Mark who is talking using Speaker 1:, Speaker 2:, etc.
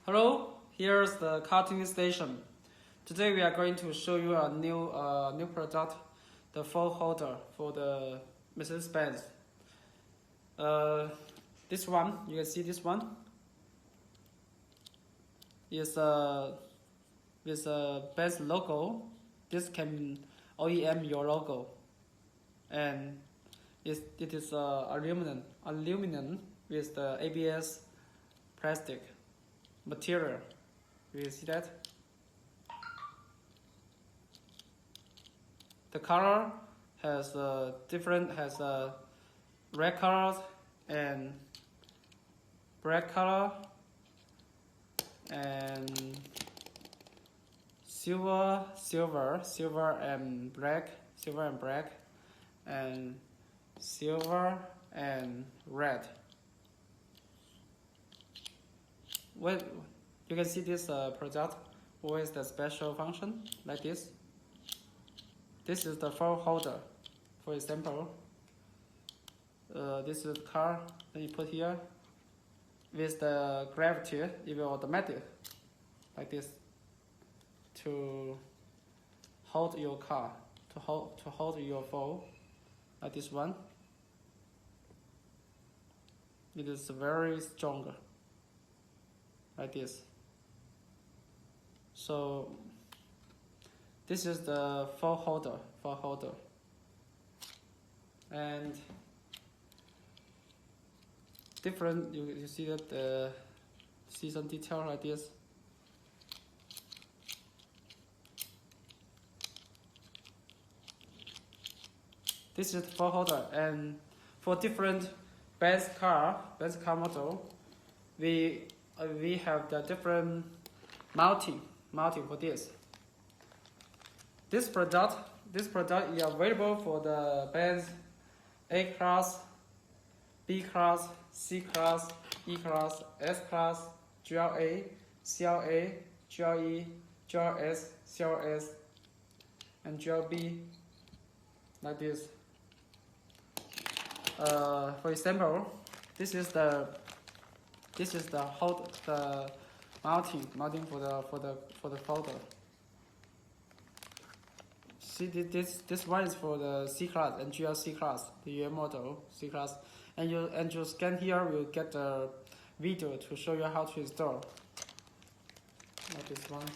Speaker 1: Hello, here's the cutting station. Today we are going to show you a new product, the phone holder for the Mercedes-Benz. This one, you can see this one is with a Benz logo. This can OEM your logo, and it is aluminum with the ABS plastic material. You see that? The color has red color and black color and silver and black and silver and red. When you can see this product with the special function like this. This is the phone holder. For example, this is the car that you put here. With the gravity, it will automatic like this to hold your car, to hold your phone like this one. It is very strong like this. So this is the phone holder, and different. You see that see some detail like this. This is the phone holder, and for different Benz car model, we have the different mounting for this. This product is available for the Benz A class, B class, C class, E class, S class, GLA, CLA, GLE, GLS, CLS, and GLB like this. For example, this is the mounting for the folder. See, this one is for the C class and GLC class, the year model C class, and you scan here, will get the video to show you how to install like this one.